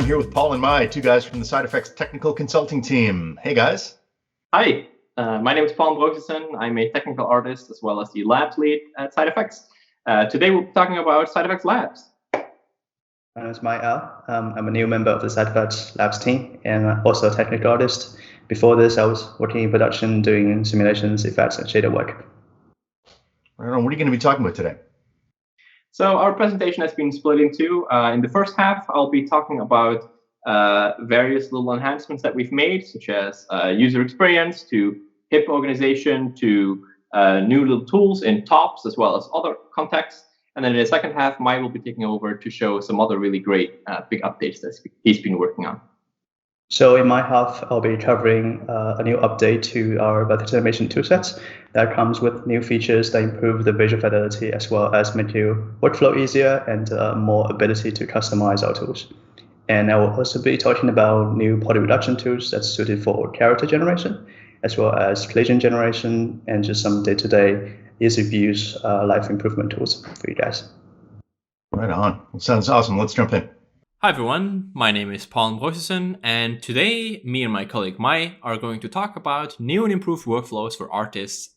here with Paul and Mai, two guys from the SideFX technical consulting team. Hey guys. Hi, my name is Paul Ambrosiussen. I'm a technical artist as well as the labs lead at SideFX. Today we'll be talking about SideFX Labs. My name is Mai Ao. I'm a new member of the SideFX Labs team and also a technical artist. Before this, I was working in production doing simulations, effects, and shader work. Right on. What are you going to be talking about today? So our presentation has been split in two. In the first half, I'll be talking about various little enhancements that we've made, such as user experience to HIP organization to new little tools in TOPS as well as other contexts. And then in the second half, Mai will be taking over to show some other really great big updates that he's been working on. So in my half, I'll be covering a new update to our vertex animation toolsets that comes with new features that improve the visual fidelity as well as make your workflow easier and more ability to customize our tools. And I will also be talking about new poly reduction tools that's suited for character generation, as well as collision generation, and just some day-to-day easy-to-use life improvement tools for you guys. Right on. Well, sounds awesome. Let's jump in. Hi everyone, my name is Paul Ambrosiussen, and today me and my colleague Mai are going to talk about new and improved workflows for artists,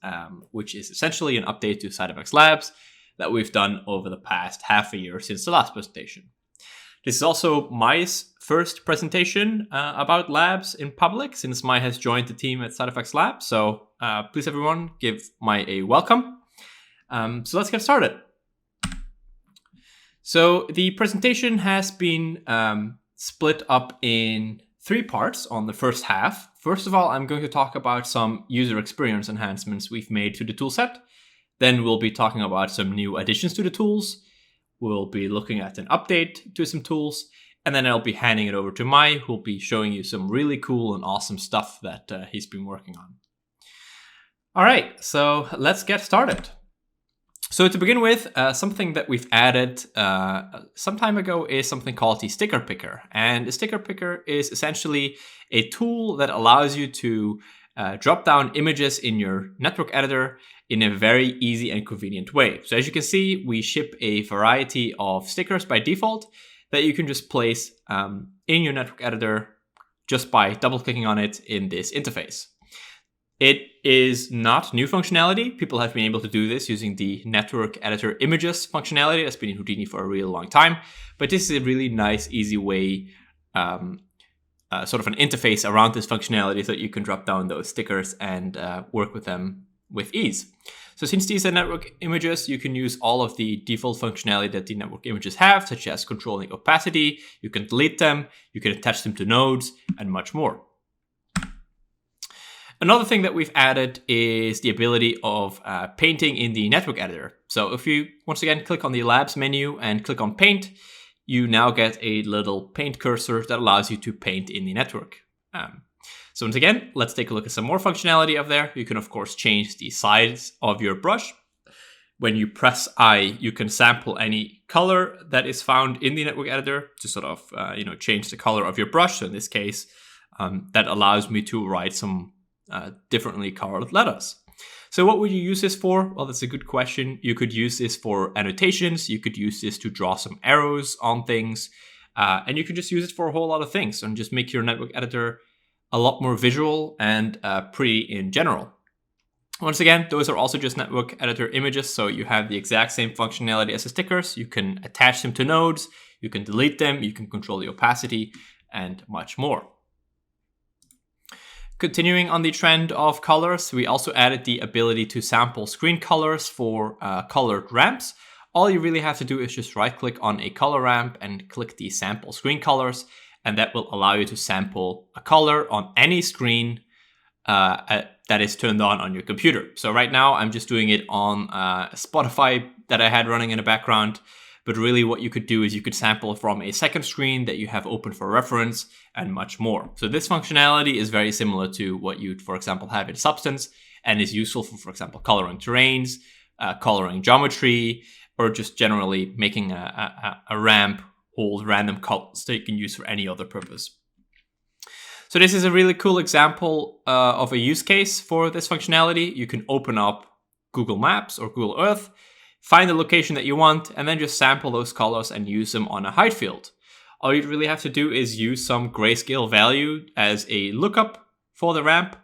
which is essentially an update to SideFX Labs that we've done over the past half a year since the last presentation. This is also Mai's first presentation about labs in public, since Mai has joined the team at SideFX Labs. So please everyone give Mai a welcome. So let's get started. So the presentation has been split up in three parts on the first half. First of all, I'm going to talk about some user experience enhancements we've made to the toolset. Then we'll be talking about some new additions to the tools. We'll be looking at an update to some tools, and then I'll be handing it over to Mai, who'll be showing you some really cool and awesome stuff that he's been working on. All right, so let's get started. So to begin with, something that we've added some time ago is something called the sticker picker. And the sticker picker is essentially a tool that allows you to drop down images in your network editor in a very easy and convenient way. So as you can see, we ship a variety of stickers by default that you can just place in your network editor just by double-clicking on it in this interface. It is not new functionality. People have been able to do this using the network editor images functionality that's been in Houdini for a real long time. But this is a really nice, easy way, sort of an interface around this functionality so that you can drop down those stickers and work with them with ease. So since these are network images, you can use all of the default functionality that the network images have, such as controlling opacity. You can delete them, you can attach them to nodes, and much more. Another thing that we've added is the ability of painting in the network editor. So if you, once again, click on the Labs menu and click on Paint, you now get a little paint cursor that allows you to paint in the network. So once again, let's take a look at some more functionality up there. You can, of course, change the size of your brush. When you press I, you can sample any color that is found in the network editor to sort of change the color of your brush. So in this case, that allows me to write some differently colored letters. So what would you use this for? Well, that's a good question. You could use this for annotations. You could use this to draw some arrows on things. And you can just use it for a whole lot of things and just make your network editor a lot more visual and pretty in general. Once again, those are also just network editor images. So you have the exact same functionality as the stickers. You can attach them to nodes. You can delete them. You can control the opacity and much more. Continuing on the trend of colors, we also added the ability to sample screen colors for colored ramps. All you really have to do is just right-click on a color ramp and click the sample screen colors, and that will allow you to sample a color on any screen that is turned on your computer. So right now, I'm just doing it on Spotify that I had running in the background. But really what you could do is you could sample from a second screen that you have open for reference and much more. So this functionality is very similar to what you'd, for example, have in Substance and is useful for example, coloring terrains, coloring geometry, or just generally making a ramp hold random colors that you can use for any other purpose. So this is a really cool example of a use case for this functionality. You can open up Google Maps or Google Earth, find the location that you want, and then just sample those colors and use them on a height field. all you really have to do is use some grayscale value as a lookup for the ramp,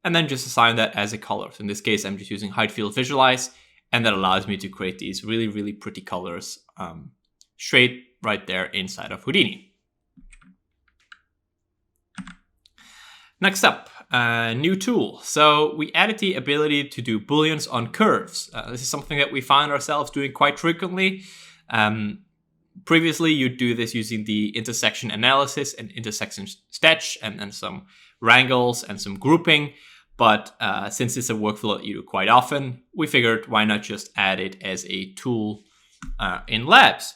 and then just assign that as a color. So in this case, I'm just using height field visualize, and that allows me to create these really, really pretty colors straight right there inside of Houdini. Next up, a new tool. So we added the ability to do booleans on curves. This is something that we found ourselves doing quite frequently. Previously, you'd do this using the intersection analysis and intersection sketch and some wrangles and some grouping. But since it's a workflow that you do quite often, we figured why not just add it as a tool in Labs.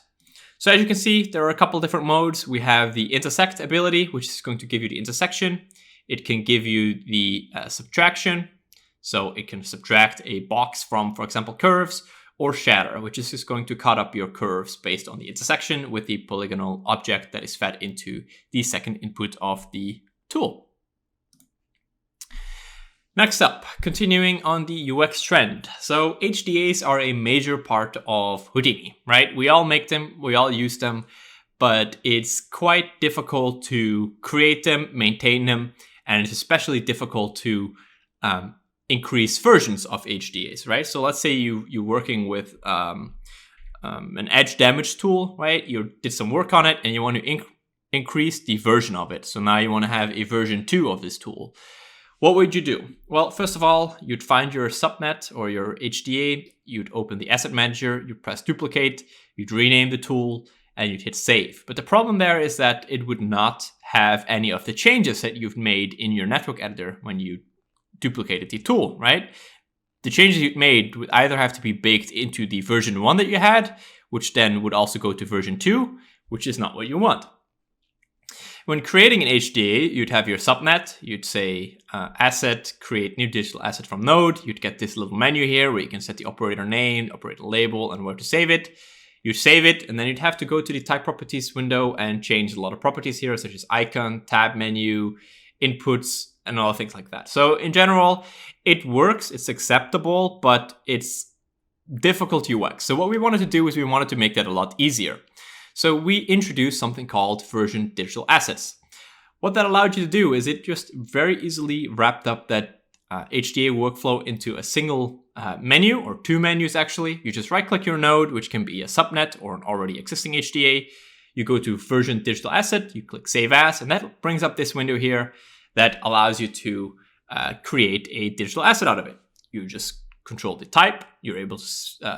So as you can see, there are a couple different modes. We have the intersect ability, which is going to give you the intersection. It can give you the subtraction. So it can subtract a box from, for example, curves, or shatter, which is just going to cut up your curves based on the intersection with the polygonal object that is fed into the second input of the tool. Next up, continuing on the UX trend. So HDAs are a major part of Houdini, right? We all make them, we all use them, but it's quite difficult to create them, maintain them, and it's especially difficult to increase versions of HDAs, right? So let's say you're working with an edge damage tool, right? You did some work on it and you want to increase the version of it. So now you want to have a version 2 of this tool. What would you do? Well, first of all, you'd find your subnet or your HDA, you'd open the asset manager, you'd press duplicate, you'd rename the tool, and you'd hit save. But the problem there is that it would not have any of the changes that you've made in your network editor when you duplicated the tool, right? The changes you'd made would either have to be baked into the version 1 that you had, which then would also go to version 2, which is not what you want. When creating an HDA, you'd have your subnet, you'd say asset, create new digital asset from node. You'd get this little menu here where you can set the operator name, operator label, and where to save it. You save it, and then you'd have to go to the type properties window and change a lot of properties here, such as icon, tab menu, inputs, and all things like that. So in general, it works, it's acceptable, but it's difficult UX. So what we wanted to do is we wanted to make that a lot easier. So we introduced something called version digital assets. What that allowed you to do is it just very easily wrapped up that HDA workflow into a single menu, or 2 menus actually. You just right-click your node, which can be a subnet or an already existing HDA. You go to version digital asset, you click save as, and that brings up this window here that allows you to create a digital asset out of it. You just control the type, you're able to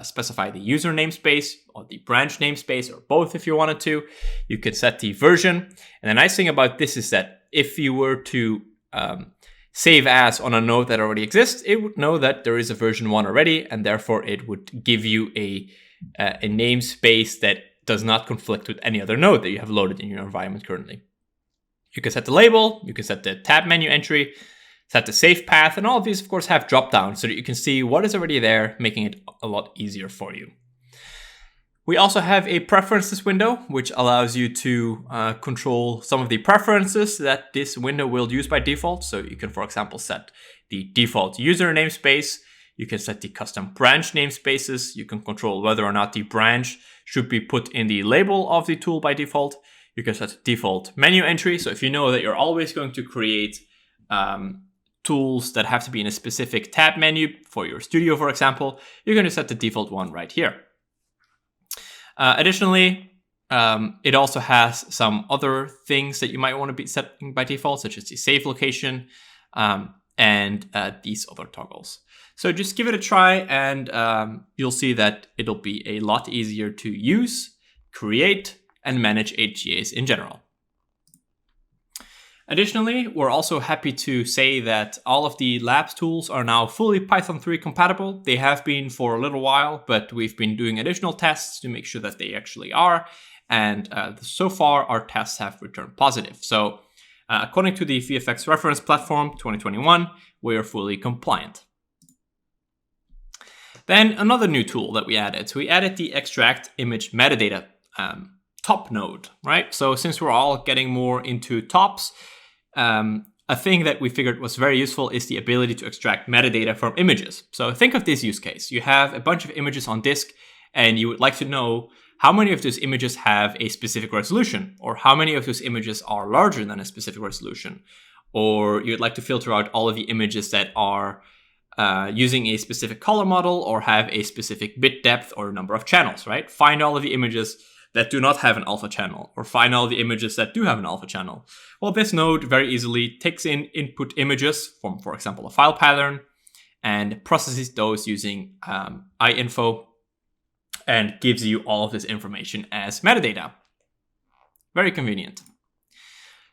specify the user namespace or the branch namespace, or both if you wanted to. You could set the version. And the nice thing about this is that if you were to save as on a node that already exists, it would know that there is a version 1 already, and therefore it would give you a namespace that does not conflict with any other node that you have loaded in your environment currently. You can set the label, you can set the tab menu entry, set the save path, and all of these, of course, have drop downs so that you can see what is already there, making it a lot easier for you. We also have a preferences window, which allows you to control some of the preferences that this window will use by default. So you can, for example, set the default user namespace. You can set the custom branch namespaces. You can control whether or not the branch should be put in the label of the tool by default. You can set default menu entry. So if you know that you're always going to create tools that have to be in a specific tab menu for your studio, for example, you're going to set the default one right here. Additionally, it also has some other things that you might want to be setting by default, such as the save location and these other toggles. So just give it a try, and you'll see that it'll be a lot easier to use, create, and manage HDAs in general. Additionally, we're also happy to say that all of the Labs tools are now fully Python 3 compatible. They have been for a little while, but we've been doing additional tests to make sure that they actually are. And so far, our tests have returned positive. So according to the VFX Reference Platform 2021, we are fully compliant. Then another new tool that we added. So we added the extract image metadata top node, right? So since we're all getting more into tops, a thing that we figured was very useful is the ability to extract metadata from images. So think of this use case. You have a bunch of images on disk, and you would like to know how many of those images have a specific resolution, or how many of those images are larger than a specific resolution, or you'd like to filter out all of the images that are using a specific color model or have a specific bit depth or number of channels, right? Find all of the images that do not have an alpha channel, or find all the images that do have an alpha channel. Well, this node very easily takes in input images from, for example, a file pattern, and processes those using IInfo, and gives you all of this information as metadata. Very convenient.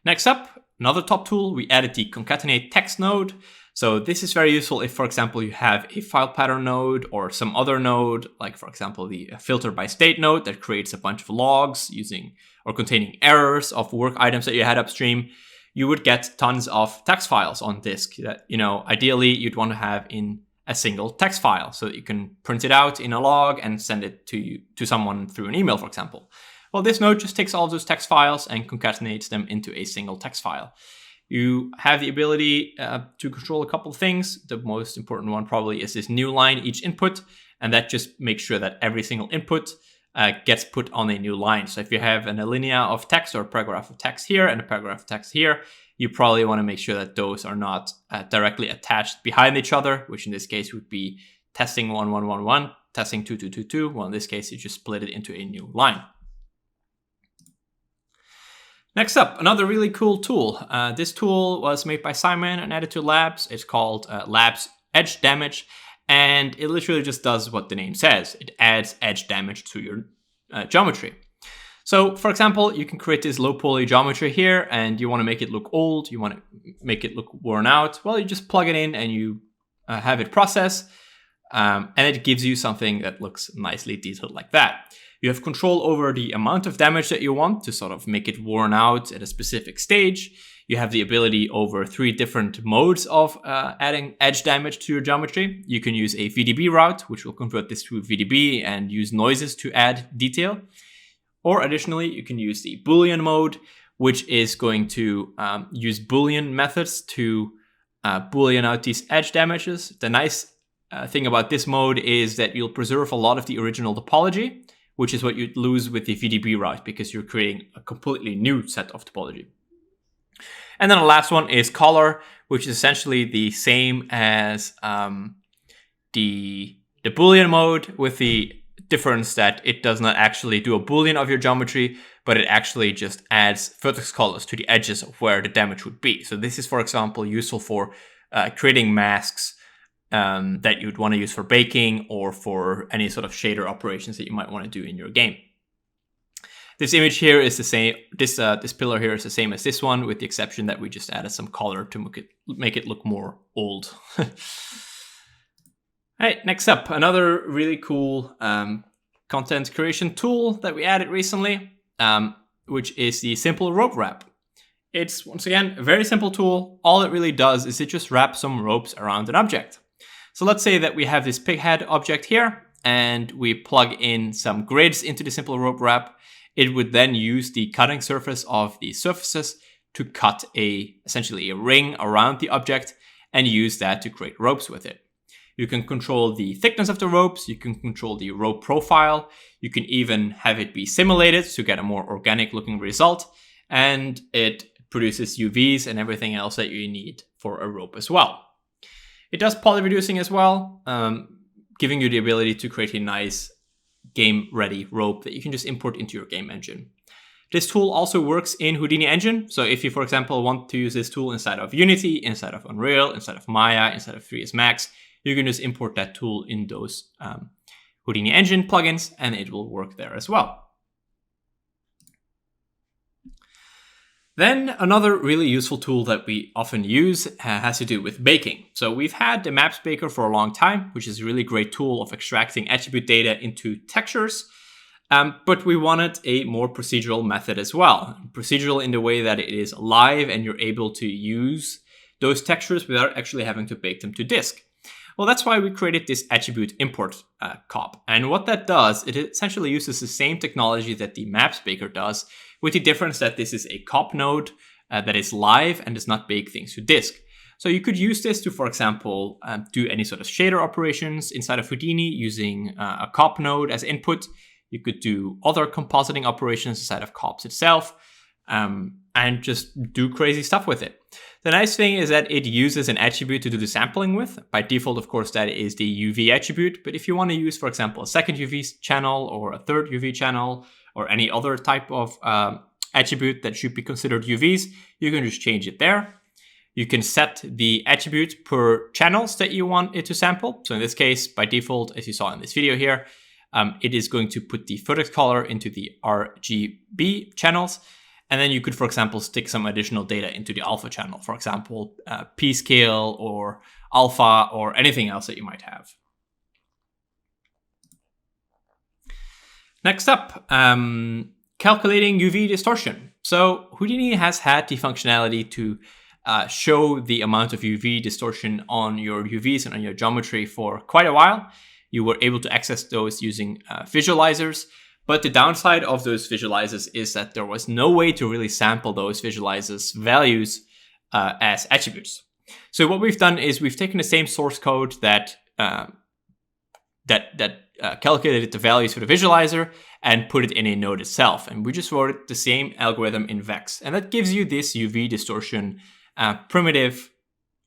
Next up, another top tool, we added the concatenate text node. So this is very useful if, for example, you have a file pattern node or some other node, like for example, the filter by state node that creates a bunch of logs using or containing errors of work items that you had upstream. You would get tons of text files on disk that, ideally you'd want to have in a single text file so that you can print it out in a log and send it to someone through an email, for example. Well, this node just takes all of those text files and concatenates them into a single text file. You have the ability to control a couple of things. The most important one probably is this new line each input, and that just makes sure that every single input gets put on a new line. So if you have an alinea of text or a paragraph of text here and a paragraph of text here, you probably want to make sure that those are not directly attached behind each other, which in this case would be testing 1111, testing 2222. Well, in this case, you just split it into a new line. Next up, another really cool tool. This tool was made by Simon and added to Labs. It's called Labs Edge Damage, and it literally just does what the name says. It adds edge damage to your geometry. So, for example, you can create this low poly geometry here, and you want to make it look old, you want to make it look worn out. Well, you just plug it in and you have it process, and it gives you something that looks nicely detailed like that. You have control over the amount of damage that you want to sort of make it worn out at a specific stage. You have the ability over 3 different modes of adding edge damage to your geometry. You can use a VDB route, which will convert this to VDB and use noises to add detail. Or additionally, you can use the boolean mode, which is going to use boolean methods to boolean out these edge damages. The nice thing about this mode is that you'll preserve a lot of the original topology, which is what you'd lose with the VDB route because you're creating a completely new set of topology. And then the last one is color, which is essentially the same as the boolean mode, with the difference that it does not actually do a boolean of your geometry, but it actually just adds vertex colors to the edges of where the damage would be. So this is, for example, useful for creating masks that you'd want to use for baking or for any sort of shader operations that you might want to do in your game. This image here is the same. This pillar here is the same as this one, with the exception that we just added some color to make it look more old. All right, next up, another really cool content creation tool that we added recently, which is the simple rope wrap. It's, once again, a very simple tool. All it really does is it just wraps some ropes around an object. So let's say that we have this pig head object here, and we plug in some grids into the simple rope wrap. It would then use the cutting surface of the surfaces to cut essentially a ring around the object and use that to create ropes with it. You can control the thickness of the ropes, you can control the rope profile, you can even have it be simulated to get a more organic looking result, and it produces UVs and everything else that you need for a rope as well. It does poly reducing as well, giving you the ability to create a nice game-ready rope that you can just import into your game engine. This tool also works in Houdini Engine. So if you, for example, want to use this tool inside of Unity, inside of Unreal, inside of Maya, inside of 3ds Max, you can just import that tool in those Houdini Engine plugins, and it will work there as well. Then another really useful tool that we often use has to do with baking. So we've had the Maps Baker for a long time, which is a really great tool of extracting attribute data into textures. But we wanted a more procedural method as well. Procedural in the way that it is live and you're able to use those textures without actually having to bake them to disk. Well, that's why we created this attribute import cop. And what that does, it essentially uses the same technology that the Maps Baker does, with the difference that this is a cop node that is live and does not bake things to disk. So you could use this to, for example, do any sort of shader operations inside of Houdini using a cop node as input. You could do other compositing operations inside of COPS itself, and just do crazy stuff with it. The nice thing is that it uses an attribute to do the sampling with. By default, of course, that is the UV attribute. But if you want to use, for example, a second UV channel or a third UV channel or any other type of attribute that should be considered UVs, you can just change it there. You can set the attribute per channels that you want it to sample. So in this case, by default, as you saw in this video here, it is going to put the vertex color into the RGB channels. And then you could, for example, stick some additional data into the alpha channel, for example, p-scale or alpha or anything else that you might have. Next up, calculating UV distortion. So Houdini has had the functionality to show the amount of UV distortion on your UVs and on your geometry for quite a while. You were able to access those using visualizers. But the downside of those visualizers is that there was no way to really sample those visualizers' values as attributes. So what we've done is we've taken the same source code that calculated the values for the visualizer and put it in a node itself. And we just wrote the same algorithm in VEX. And that gives you this UV distortion primitive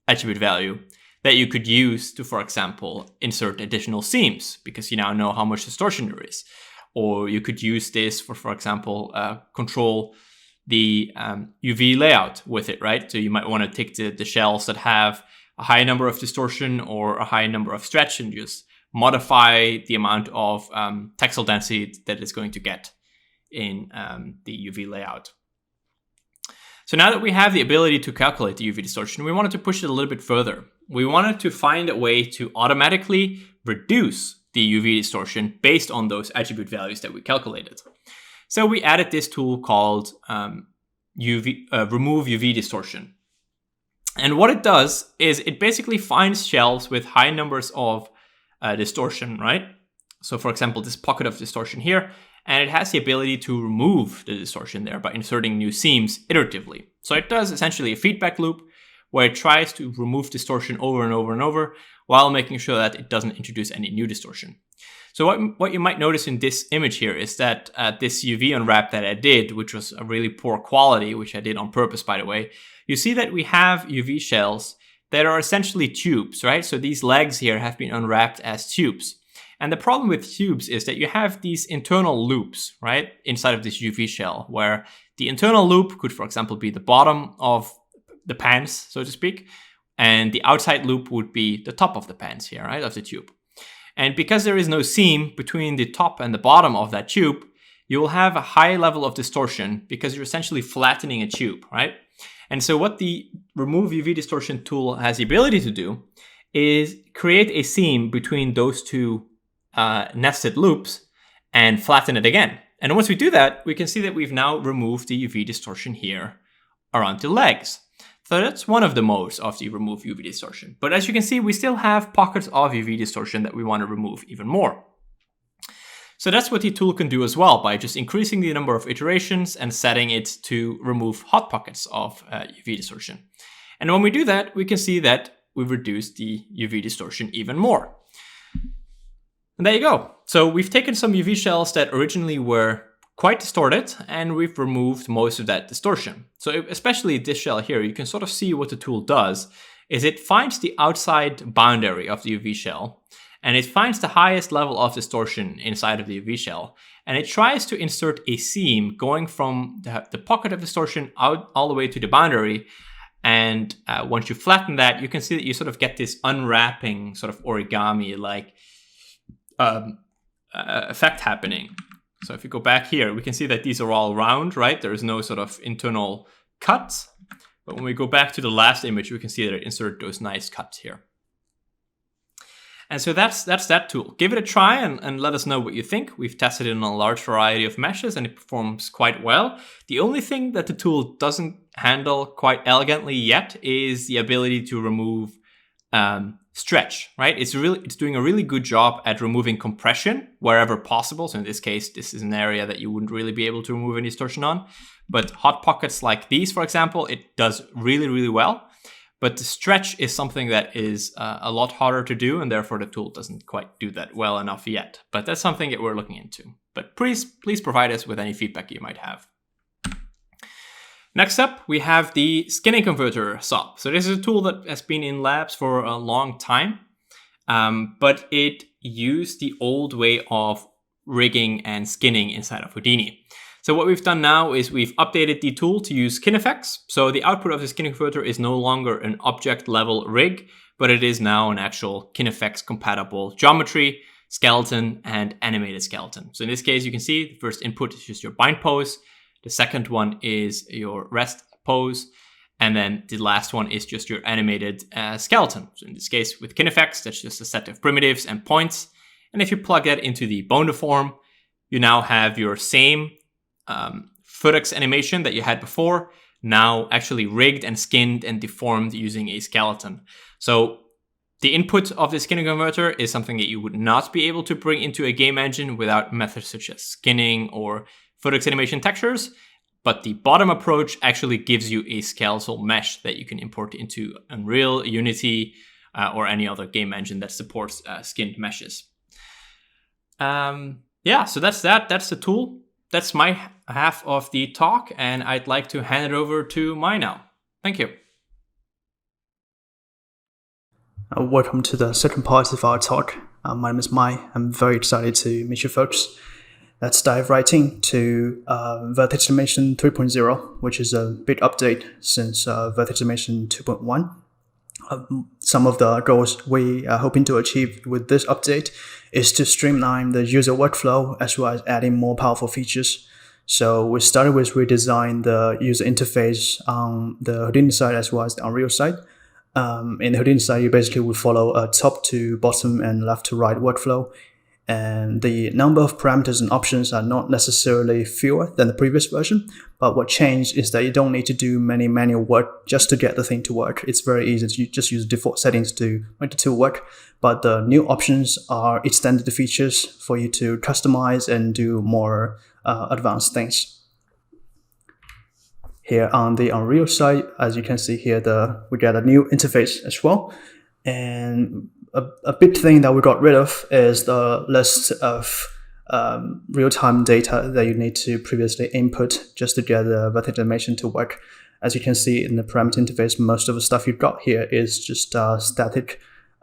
attribute value that you could use to, for example, insert additional seams because you now know how much distortion there is. Or you could use this for example, control the UV layout with it, right? So you might want to take the shells that have a high number of distortion or a high number of stretch and just modify the amount of texel density that it's going to get in the UV layout. So now that we have the ability to calculate the UV distortion, we wanted to push it a little bit further. We wanted to find a way to automatically reduce the UV distortion based on those attribute values that we calculated. So we added this tool called remove UV distortion. And what it does is it basically finds shells with high numbers of distortion, right? So for example, this pocket of distortion here, and it has the ability to remove the distortion there by inserting new seams iteratively. So it does essentially a feedback loop where it tries to remove distortion over and over and over while making sure that it doesn't introduce any new distortion. So what you might notice in this image here is that this UV unwrap that I did, which was a really poor quality, which I did on purpose, by the way, you see that we have UV shells that are essentially tubes, right? So these legs here have been unwrapped as tubes. And the problem with tubes is that you have these internal loops, right, inside of this UV shell, where the internal loop could, for example, be the bottom of the pants, so to speak, and the outside loop would be the top of the pants here, right, of the tube. And because there is no seam between the top and the bottom of that tube, you will have a high level of distortion because you're essentially flattening a tube, right? And so what the remove UV distortion tool has the ability to do is create a seam between those two nested loops and flatten it again. And once we do that, we can see that we've now removed the UV distortion here around the legs. So that's one of the modes of the remove UV distortion. But as you can see, we still have pockets of UV distortion that we want to remove even more. So that's what the tool can do as well by just increasing the number of iterations and setting it to remove hot pockets of UV distortion. And when we do that, we can see that we've reduced the UV distortion even more. And there you go. So we've taken some UV shells that originally were quite distorted, and we've removed most of that distortion. So especially this shell here, you can sort of see what the tool does is it finds the outside boundary of the UV shell, and it finds the highest level of distortion inside of the UV shell, and it tries to insert a seam going from the pocket of distortion out all the way to the boundary. And once you flatten that, you can see that you sort of get this unwrapping sort of origami-like effect happening. So if you go back here, we can see that these are all round, right? There is no sort of internal cuts. But when we go back to the last image, we can see that it inserted those nice cuts here. And so that's that tool. Give it a try and let us know what you think. We've tested it on a large variety of meshes and it performs quite well. The only thing that the tool doesn't handle quite elegantly yet is the ability to remove stretch, right? It's doing a really good job at removing compression wherever possible. So in this case, this is an area that you wouldn't really be able to remove any distortion on. But hot pockets like these, for example, it does really, really well. but the stretch is something that is a lot harder to do, and therefore the tool doesn't quite do that well enough yet. But that's something that we're looking into. But please provide us with any feedback you might have. Next up, we have the skinning converter SOP. So this is a tool that has been in labs for a long time, but it used the old way of rigging and skinning inside of Houdini. So what we've done now is we've updated the tool to use skin effects. So the output of the skin converter is no longer an object level rig, but it is now an actual KinEffects compatible geometry, skeleton, and animated skeleton. So in this case, you can see the first input is just your bind pose. The second one is your rest pose. And then the last one is just your animated skeleton. So in this case, with KinEffects, that's just a set of primitives and points. And if you plug that into the Boneform, you now have your same footex animation that you had before, now actually rigged and skinned and deformed using a skeleton. So the input of the skinning converter is something that you would not be able to bring into a game engine without methods such as skinning or footex animation textures. But the bottom approach actually gives you a skeletal mesh that you can import into Unreal, Unity, or any other game engine that supports skinned meshes. Yeah, so that's that. That's the tool. That's my half of the talk, and I'd like to hand it over to Mai now. Thank you. Welcome to the second part of our talk. My name is Mai. I'm very excited to meet you folks. Let's dive right into Vertex Animation 3.0, which is a big update since Vertex Animation 2.1. Some of the goals we are hoping to achieve with this update is to streamline the user workflow as well as adding more powerful features. So we started with redesign the user interface on the Houdini side as well as the Unreal side. In the Houdini side, you basically will follow a top to bottom and left to right workflow. And the number of parameters and options are not necessarily fewer than the previous version, but what changed is that you don't need to do many manual work just to get the thing to work. It's very easy to just use default settings to make the tool work, but the new options are extended features for you to customize and do more advanced things. Here on the Unreal side, as you can see here, we got a new interface as well. And a big thing that we got rid of is the list of real-time data that you need to previously input just to get the vertex animation to work. As you can see in the parameter interface, most of the stuff you've got here is just static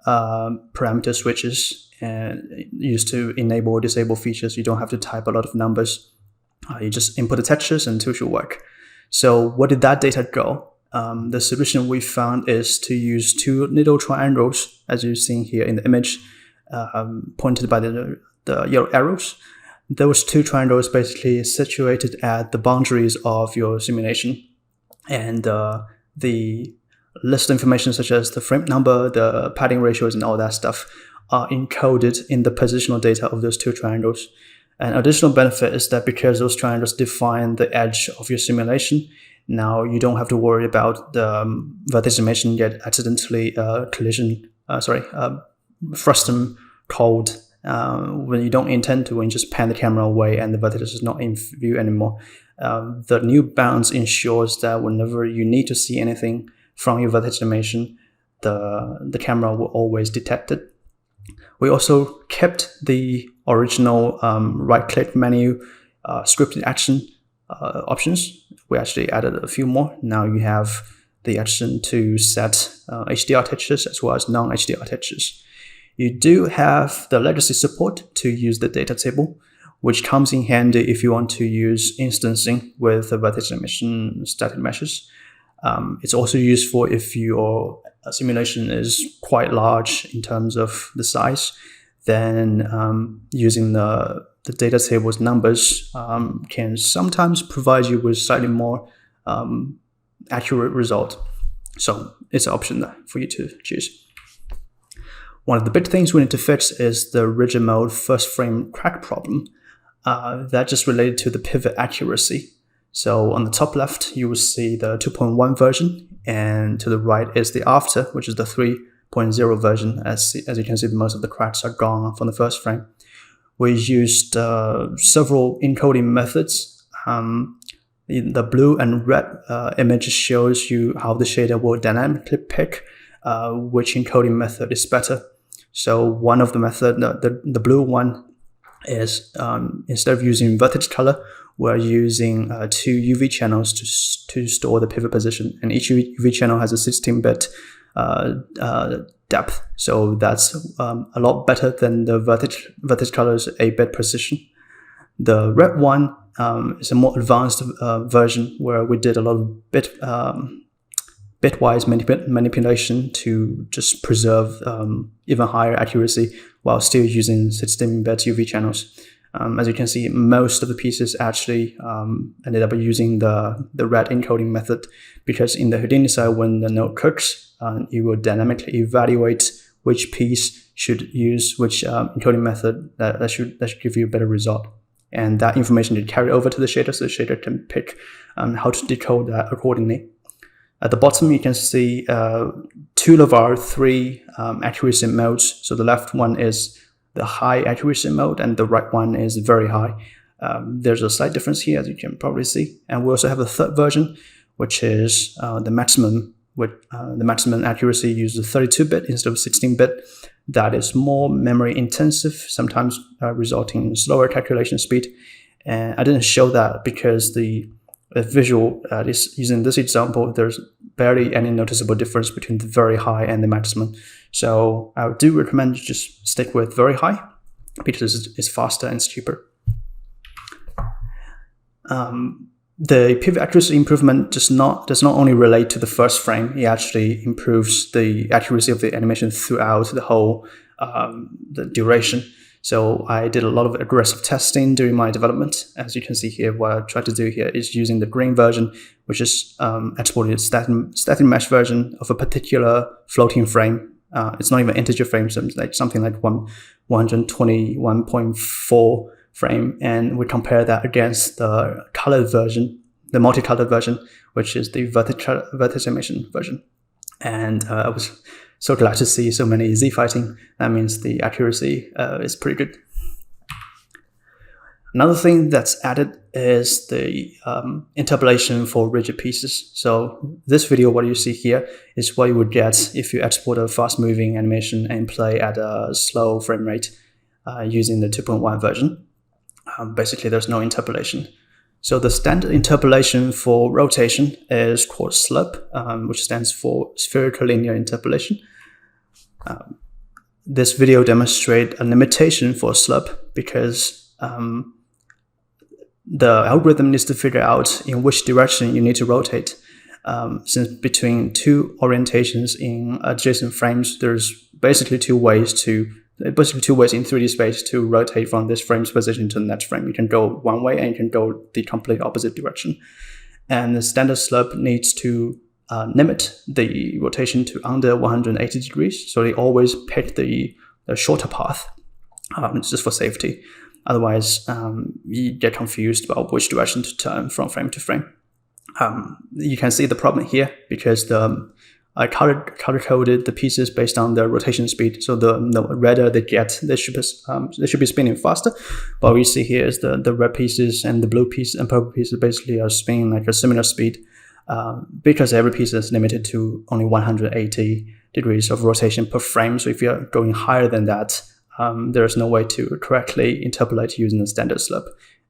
parameter switches and used to enable or disable features. You don't have to type a lot of numbers. You just input the textures and the tool should work. So where did that data go? The solution we found is to use two little triangles, as you've seen here in the image, pointed by the yellow arrows. Those two triangles basically situated at the boundaries of your simulation. And the list information such as the frame number, the padding ratios, and all that stuff are encoded in the positional data of those two triangles. An additional benefit is that because those triangles define the edge of your simulation, now you don't have to worry about the vertex animation get accidentally frustum cold when you don't intend to, when you just pan the camera away and the vertex is not in view anymore. The new bounds ensures that whenever you need to see anything from your vertex animation, the camera will always detect it. We also kept the original right-click menu scripted action options. We actually added a few more. Now you have the action to set HDR textures as well as non-HDR textures. You do have the legacy support to use the data table, which comes in handy if you want to use instancing with the vertex animation static meshes. It's also useful if your simulation is quite large in terms of the size. Then using the data table's numbers can sometimes provide you with slightly more accurate result. So it's an option there for you to choose. One of the big things we need to fix is the rigid mode first frame crack problem. That just related to the pivot accuracy. So on the top left, you will see the 2.1 version, and to the right is the after, which is the 3.0 version. As you can see, most of the cracks are gone from the first frame. We used several encoding methods. The blue and red image shows you how the shader will dynamically pick which encoding method is better. So one of the method, the blue one, is instead of using vertex color, we're using 2 UV channels to store the pivot position, and each UV channel has a 16-bit depth. So that's a lot better than the vertex color's 8-bit precision. The red one is a more advanced version where we did a lot of bitwise manipulation to just preserve even higher accuracy while still using 16-bit UV channels. As you can see, most of the pieces actually ended up using the red encoding method, because in the Houdini side, when the node cooks, it will dynamically evaluate which piece should use which encoding method that should give you a better result. And that information is carried over to the shader, so the shader can pick how to decode that accordingly. At the bottom, you can see 2 of our 3 accuracy modes. So the left one is the high accuracy mode, and the right one is very high. There's a slight difference here, as you can probably see. And we also have a third version, which is the maximum. The maximum accuracy uses 32-bit instead of 16-bit. That is more memory intensive, sometimes resulting in slower calculation speed. And I didn't show that because the visual, using this example, there's barely any noticeable difference between the very high and the maximum. So I do recommend you just stick with very high, because it's faster and it's cheaper. The pivot accuracy improvement does not only relate to the first frame, it actually improves the accuracy of the animation throughout the whole the duration. So I did a lot of aggressive testing during my development. As you can see here, what I tried to do here is using the green version, which is exported static mesh version of a particular floating frame. It's not even integer frame, so it's like something like 121.4 frame, and we compare that against the colored version, the multicolored version, which is the vertex emission version. And I was so glad to see so many Z fighting. That means the accuracy is pretty good. Another thing that's added is the interpolation for rigid pieces. So this video, what you see here, is what you would get if you export a fast-moving animation and play at a slow frame rate using the 2.1 version. Basically, there's no interpolation. So the standard interpolation for rotation is called SLUP, which stands for spherical linear interpolation. This video demonstrates a limitation for SLUP because the algorithm needs to figure out in which direction you need to rotate. Since between 2 orientations in adjacent frames, there's basically two ways in 3D space to rotate from this frame's position to the next frame. You can go one way and you can go the complete opposite direction. And the standard SLUP needs to limit the rotation to under 180 degrees. So they always pick the shorter path, just for safety. Otherwise, you get confused about which direction to turn from frame to frame. You can see the problem here because I color-coded the pieces based on their rotation speed. So the redder they get, they should be spinning faster. But what you see here is the red pieces and the blue pieces and purple pieces basically are spinning like a similar speed because every piece is limited to only 180 degrees of rotation per frame. So if you're going higher than that, there's no way to correctly interpolate using the standard SLUP.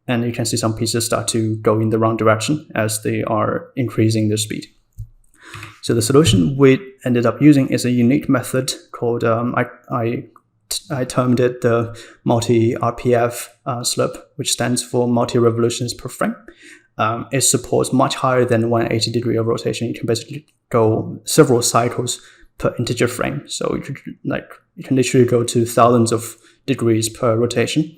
And you can see some pieces start to go in the wrong direction as they are increasing their speed. So the solution we ended up using is a unique method called, I termed it the multi-RPF SLUP, which stands for multi-revolutions per frame. It supports much higher than 180 degree of rotation. You can basically go several cycles per integer frame. So you can literally go to thousands of degrees per rotation.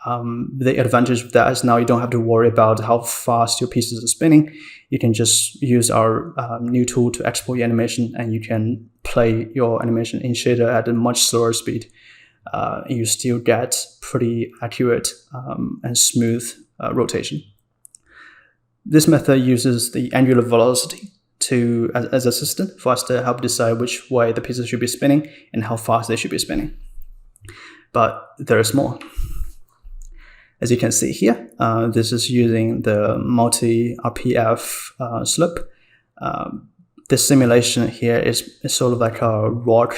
The advantage of that is now you don't have to worry about how fast your pieces are spinning. You can just use our new tool to export your animation, and you can play your animation in shader at a much slower speed. You still get pretty accurate and smooth rotation. This method uses the angular velocity as a system for us to help decide which way the pieces should be spinning and how fast they should be spinning. But there is more. As you can see here, this is using the multi-RPF slope. This simulation here is sort of like a rock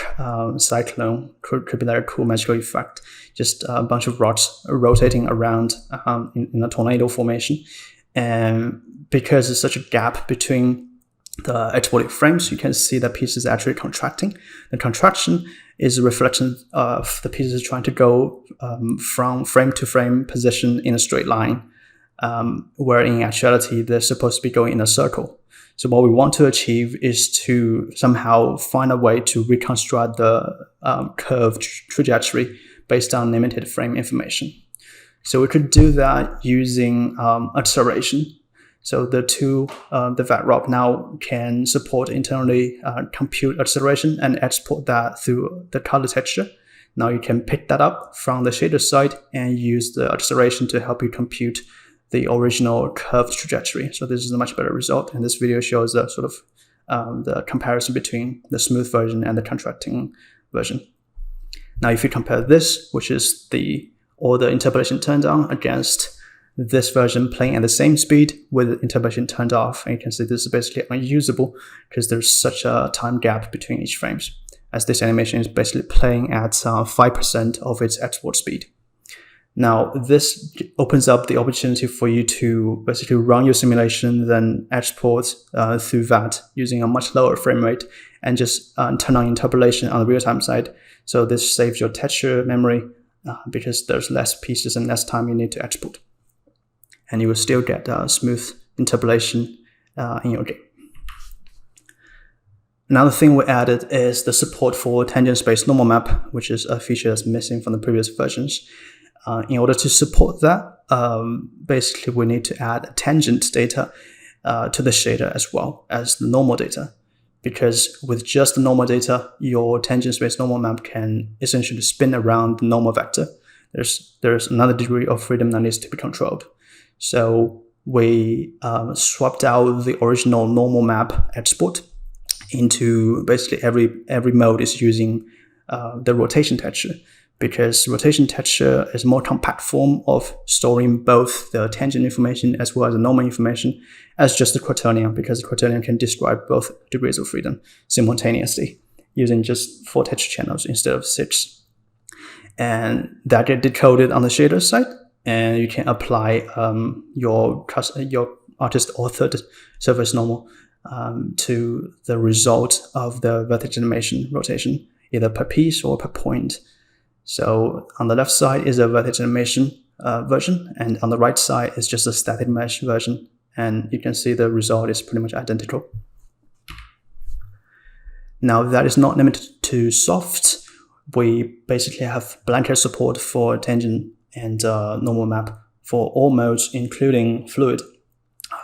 cyclone, could be like a cool magical effect, just a bunch of rocks rotating around in a tornado formation. And because there's such a gap between the exported frames, you can see that pieces are actually contracting. The contraction is a reflection of the pieces trying to go from frame to frame position in a straight line, where in actuality they're supposed to be going in a circle. So what we want to achieve is to somehow find a way to reconstruct the curved trajectory based on limited frame information. So we could do that using acceleration. So the VATROP now can support internally compute acceleration and export that through the color texture. Now you can pick that up from the shader side and use the acceleration to help you compute the original curved trajectory. So this is a much better result. And this video shows the sort of the comparison between the smooth version and the contracting version. Now, if you compare this, which is all the interpolation turned on, against this version playing at the same speed with interpolation turned off, and you can see this is basically unusable because there's such a time gap between each frames, as this animation is basically playing at 5% of its export speed. Now, this opens up the opportunity for you to basically run your simulation, then export through VAT using a much lower frame rate, and just turn on interpolation on the real-time side. So this saves your texture memory because there's less pieces and less time you need to export. And you will still get smooth interpolation in your game. Another thing we added is the support for tangent space normal map, which is a feature that's missing from the previous versions. In order to support that, basically we need to add tangent data to the shader as well as the normal data. Because with just the normal data, your tangent space normal map can essentially spin around the normal vector. There's another degree of freedom that needs to be controlled. So we swapped out the original normal map export into basically every mode is using the rotation texture, because rotation texture is a more compact form of storing both the tangent information as well as the normal information as just the quaternion, because the quaternion can describe both degrees of freedom simultaneously using just 4 texture channels instead of 6. And that get decoded on the shader side, and you can apply your artist authored surface normal to the result of the vertex animation rotation, either per piece or per point. So on the left side is a vertex animation version, and on the right side is just a static mesh version. And you can see the result is pretty much identical. Now, that is not limited to soft. We basically have blanket support for tangent and normal map for all modes, including fluid.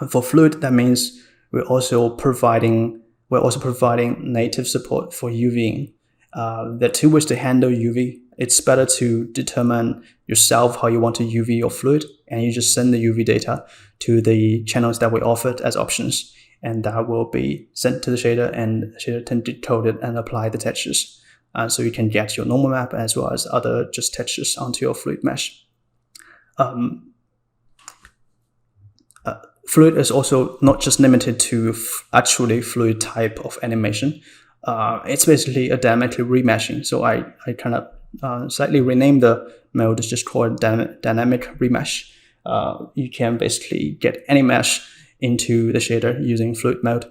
For fluid, that means we're also providing native support for UVing. There are 2 ways to handle UV. It's better to determine yourself how you want to UV your fluid, and you just send the UV data to the channels that we offered as options, and that will be sent to the shader, and the shader can decode it and apply the textures. So you can get your normal map as well as other just textures onto your fluid mesh. Fluid is also not just limited to actually fluid type of animation. It's basically a dynamically remeshing. So I kind of slightly rename the mode, it's just called dynamic remesh. You can basically get any mesh into the shader using fluid mode.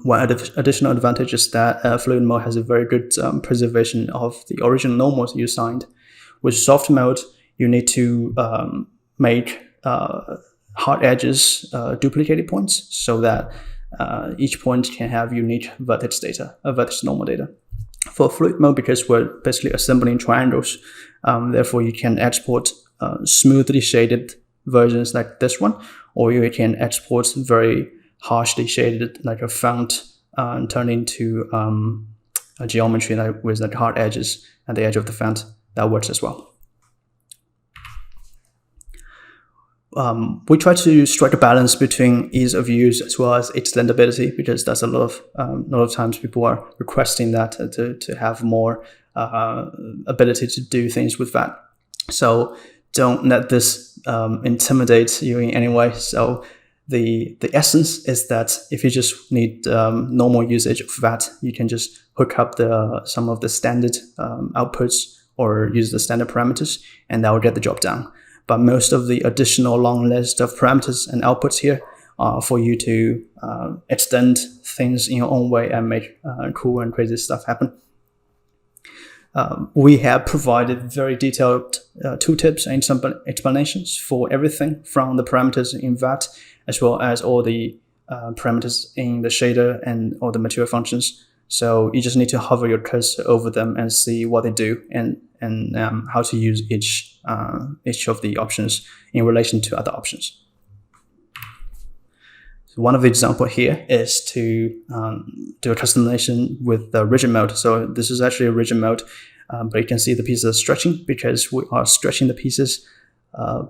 One additional advantage is that fluid mode has a very good preservation of the original normals you assigned. With soft mode, you need to make hard edges duplicated points so that each point can have unique vertex data, vertex normal data. For fluid mode, because we're basically assembling triangles, therefore you can export smoothly shaded versions like this one, or you can export very harshly shaded, like a font, and turn into a geometry with like hard edges at the edge of the font. That works as well. We try to strike a balance between ease of use as well as extendability, because that's a lot of times people are requesting that to have more ability to do things with that. So don't let this intimidate you in any way. So the essence is that if you just need normal usage of VAT, you can just hook up some of the standard outputs or use the standard parameters, and that will get the job done. But most of the additional long list of parameters and outputs here are for you to extend things in your own way and make cool and crazy stuff happen. We have provided very detailed tooltips and some explanations for everything from the parameters in VAT, as well as all the parameters in the shader and all the material functions. So you just need to hover your cursor over them and see what they do and how to use each of the options in relation to other options. So one of the examples here is to do a customization with the rigid mode. So this is actually a rigid mode, but you can see the pieces are stretching because we are stretching the pieces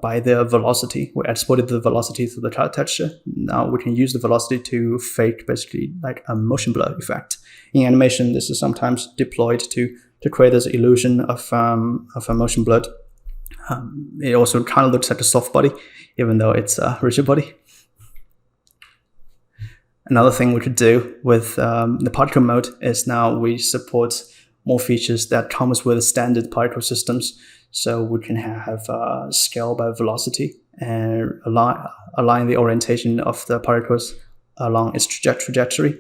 by their velocity. We exported the velocity to the cloud texture. Now we can use the velocity to fake basically like a motion blur effect. In animation, this is sometimes deployed to create this illusion of a motion blur. It also kind of looks like a soft body, even though it's a rigid body. Another thing we could do with the particle mode is now we support more features that comes with standard particle systems. So we can have scale by velocity and align the orientation of the particles along its trajectory,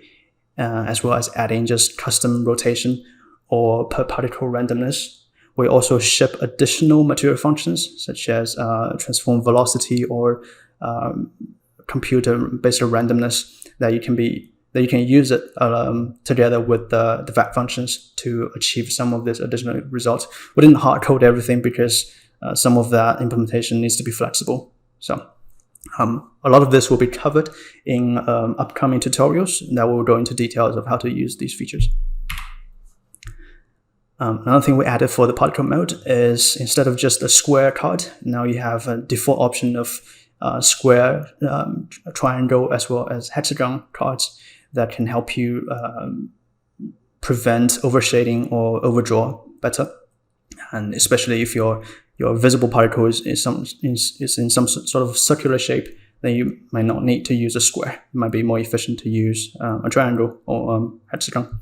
as well as adding just custom rotation or per particle randomness. We also ship additional material functions such as transform velocity or computer-based randomness that you can use it together with the VAT functions to achieve some of these additional results. We didn't hard code everything because some of that implementation needs to be flexible. So a lot of this will be covered in upcoming tutorials that will go into details of how to use these features. Another thing we added for the particle mode is instead of just a square card, now you have a default option of square, triangle, as well as hexagon cards that can help you prevent overshading or overdraw better. And especially if your visible particle is in some sort of circular shape, then you might not need to use a square. It might be more efficient to use a triangle or hexagon.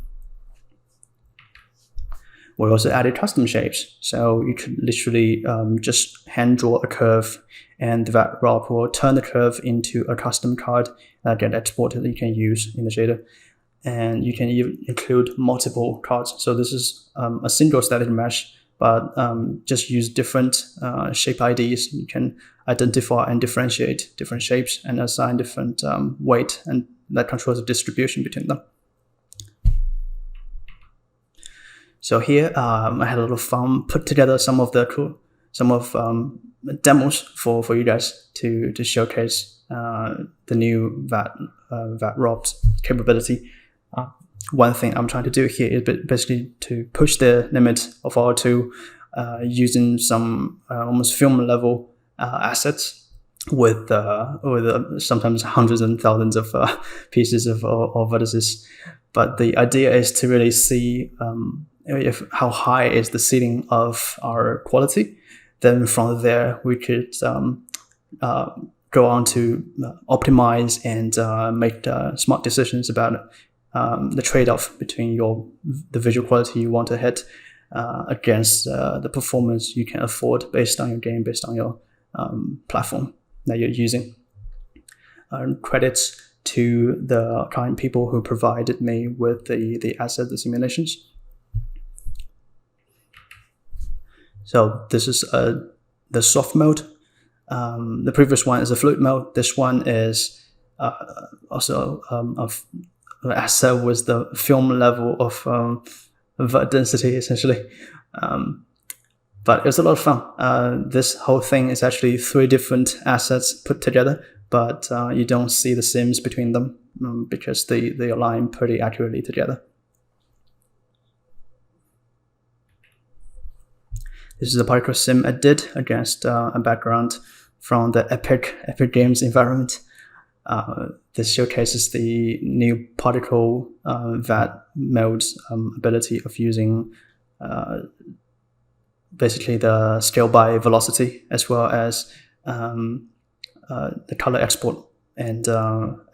We also added custom shapes. So you could literally just hand draw a curve, and the VAT rob will turn the curve into a custom card that get exported that you can use in the shader. And you can even include multiple cards. So this is a single static mesh, but just use different shape IDs. You can identify and differentiate different shapes and assign different weight, and that controls the distribution between them. So here I had a little fun, put together some of demos for you guys to showcase the new VAT rob's capability. One thing I'm trying to do here is basically to push the limit of our tool using some almost film level assets with sometimes hundreds and thousands of pieces of vertices. But the idea is to really see how high is the ceiling of our quality. Then from there we could go on to optimize and make smart decisions about the trade-off between the visual quality you want to hit against the performance you can afford based on your game, based on your platform that you're using. Credits to the kind people who provided me with the asset, the simulations. So this is the soft mode. The previous one is a fluid mode. This one is also the asset was the film level of density, essentially. But it was a lot of fun. This whole thing is actually 3 different assets put together, but you don't see the sims between them because they align pretty accurately together. This is a particle sim I did against a background from the Epic Games environment. This showcases the new particle VAT mode's ability of using basically the scale by velocity, as well as the color export, and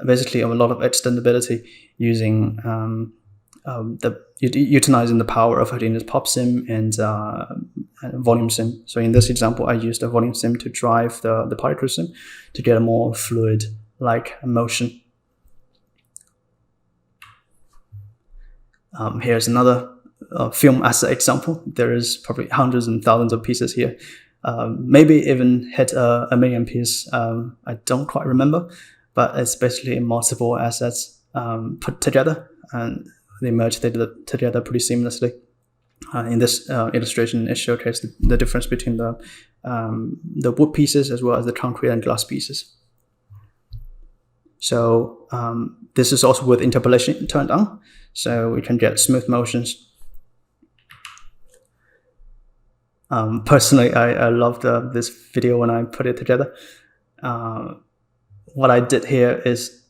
basically a lot of extendability using utilizing the power of Houdini's PopSim and volume sim. So in this example, I used a volume sim to drive the particle sim to get a more fluid-like motion. Here's another film asset example. There is probably hundreds and thousands of pieces here. Maybe even hit a million pieces. I don't quite remember, but it's basically multiple assets put together, and they merge together pretty seamlessly. In this illustration, it showcases the difference between the wood pieces as well as the concrete and glass pieces. So this is also with interpolation turned on, so we can get smooth motions. Personally, I loved this video when I put it together. What I did here is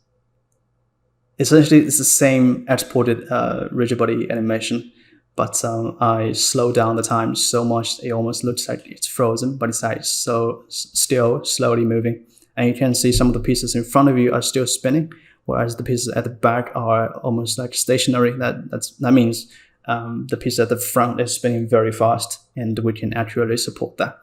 essentially it's the same exported rigid body animation, but I slowed down the time so much it almost looks like it's frozen, but it's like so still slowly moving. And you can see some of the pieces in front of you are still spinning, whereas the pieces at the back are almost like stationary. That means the piece at the front is spinning very fast, and we can accurately support that.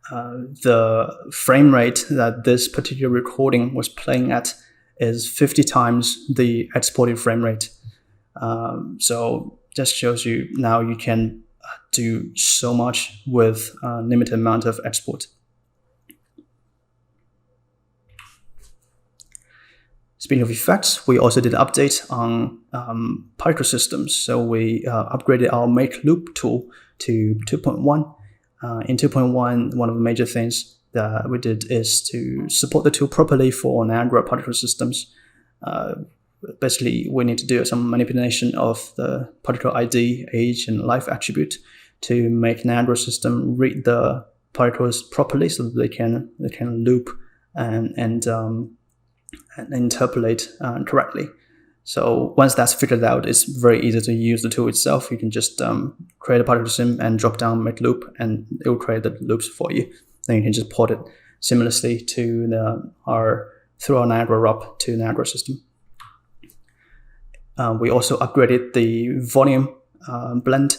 The frame rate that this particular recording was playing at is 50 times the exported frame rate. So just shows you now you can do so much with a limited amount of export. Speaking of effects, we also did an update on particle systems. So we upgraded our make loop tool to 2.1. In 2.1, one of the major things that we did is to support the tool properly for Niagara particle systems. Basically, we need to do some manipulation of the particle ID, age, and life attribute to make Niagara system read the particles properly, so that they can loop and interpolate correctly. So once that's figured out, it's very easy to use the tool itself. You can just create a particle sim and drop down make loop, and it will create the loops for you. Then you can just port it seamlessly to through our Niagara ROP to Niagara system. We also upgraded the volume blend.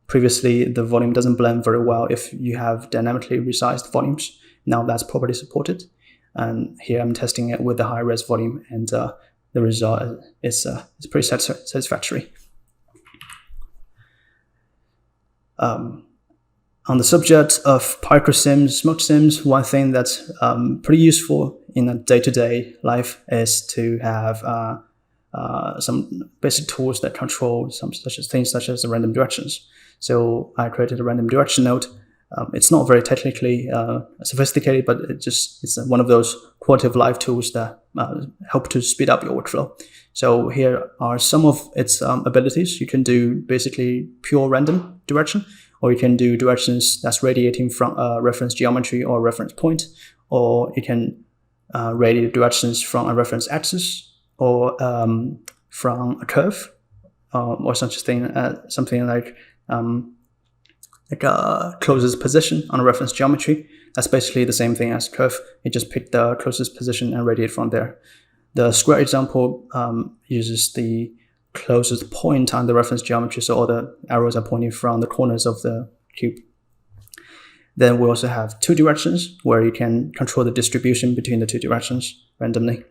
Previously, the volume doesn't blend very well if you have dynamically resized volumes. Now that's properly supported. And here I'm testing it with the high-res volume, and the result is pretty satisfactory. On the subject of particle sims, smoke sims, one thing that's pretty useful in a day-to-day life is to have some basic tools that control things such as the random directions. So I created a random direction node. It's not very technically sophisticated, but it's one of those quality of life tools that help to speed up your workflow. So here are some of its abilities. You can do basically pure random direction, or you can do directions that's radiating from a reference geometry or reference point, or you can radiate directions from a reference axis, or from a curve, or something like a closest position on a reference geometry. That's basically the same thing as curve. You just pick the closest position and radiate from there. The square example uses the closest point on the reference geometry, so all the arrows are pointing from the corners of the cube. Then we also have two directions, where you can control the distribution between the two directions randomly.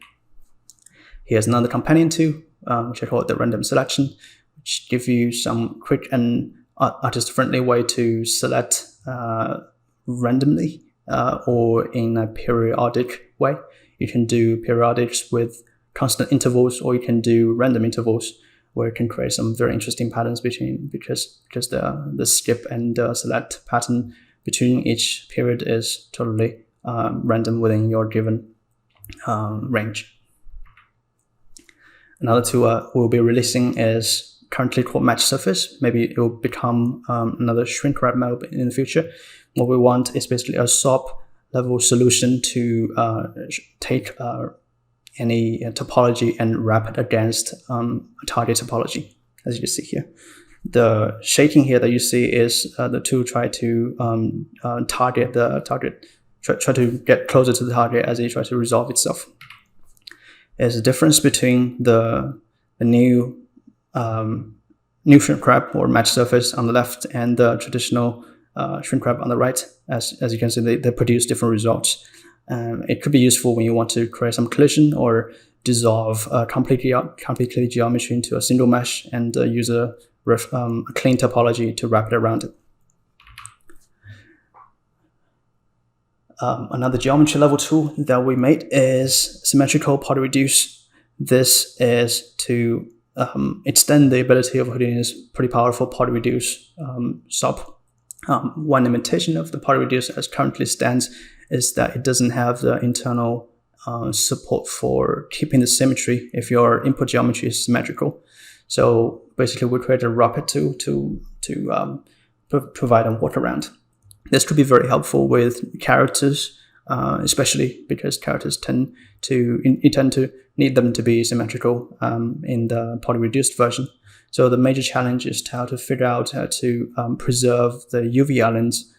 Here's another companion tool, which I call the random selection, which gives you some quick and artist-friendly way to select randomly or in a periodic way. You can do periodics with constant intervals, or you can do random intervals, where you can create some very interesting patterns because the skip and select pattern between each period is totally random within your given range. Another tool we'll be releasing is currently called match surface. Maybe it will become another shrink wrap mode in the future. What we want is basically a SOP level solution to take any topology and wrap it against a target topology, as you see here. The shaking here that you see is the tool try to target the target, try to get closer to the target as it tries to resolve itself. There's a difference between the new shrink wrap or match surface on the left and the traditional shrink wrap on the right. As you can see, they produce different results. It could be useful when you want to create some collision or dissolve completely geometry into a single mesh and use a clean topology to wrap it around it. Another geometry level tool that we made is Symmetrical Poly Reduce. This is to extend the ability of Houdini's pretty powerful Poly Reduce SOP. One limitation of the Poly Reduce as currently stands is that it doesn't have the internal support for keeping the symmetry if your input geometry is symmetrical. So basically, we created a wrapper tool to provide a workaround. This could be very helpful with characters, especially because characters tend to need them to be symmetrical in the poly reduced version. So the major challenge is how to figure out how to preserve the UV islands,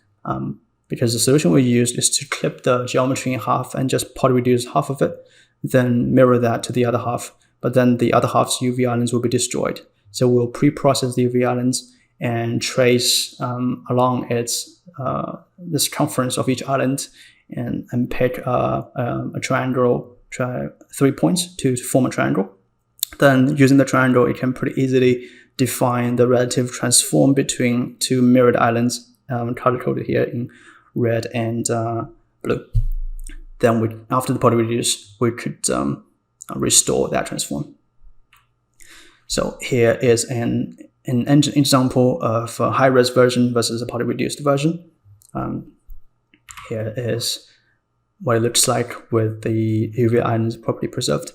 because the solution we used is to clip the geometry in half and just poly reduce half of it, then mirror that to the other half. But then the other half's UV islands will be destroyed. So we'll pre-process the UV islands and trace along its the circumference of each island and pick a triangle, 3 points to form a triangle. Then using the triangle, it can pretty easily define the relative transform between two mirrored islands, color-coded here in red and blue. Then after the poly reduce, we could restore that transform. So here is an example of a high-res version versus a poly-reduced version. Here is what it looks like with the UV islands properly preserved.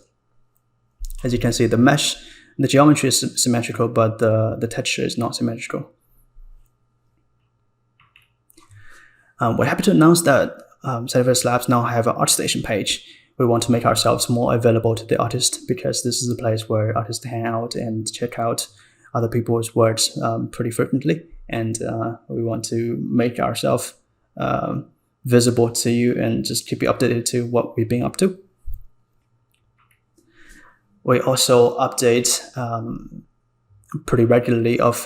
As you can see, the mesh, the geometry is symmetrical, but the texture is not symmetrical. We're happy to announce that SideFX Labs now have an ArtStation page. We want to make ourselves more available to the artist because this is a place where artists hang out and check out other people's works pretty frequently. And we want to make ourselves visible to you and just keep you updated to what we've been up to. We also update pretty regularly of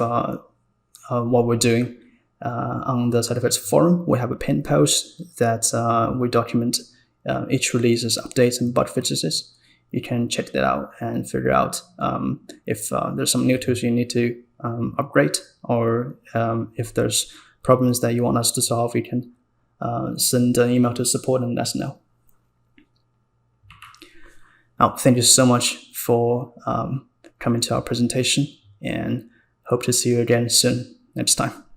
what we're doing. On the SideFX forum, we have a pin post that we document each release's updates and bug fixes. You can check that out and figure out if there's some new tools you need to upgrade, or if there's problems that you want us to solve, you can send an email to support and let us know. Now, thank you so much for coming to our presentation, and hope to see you again soon next time.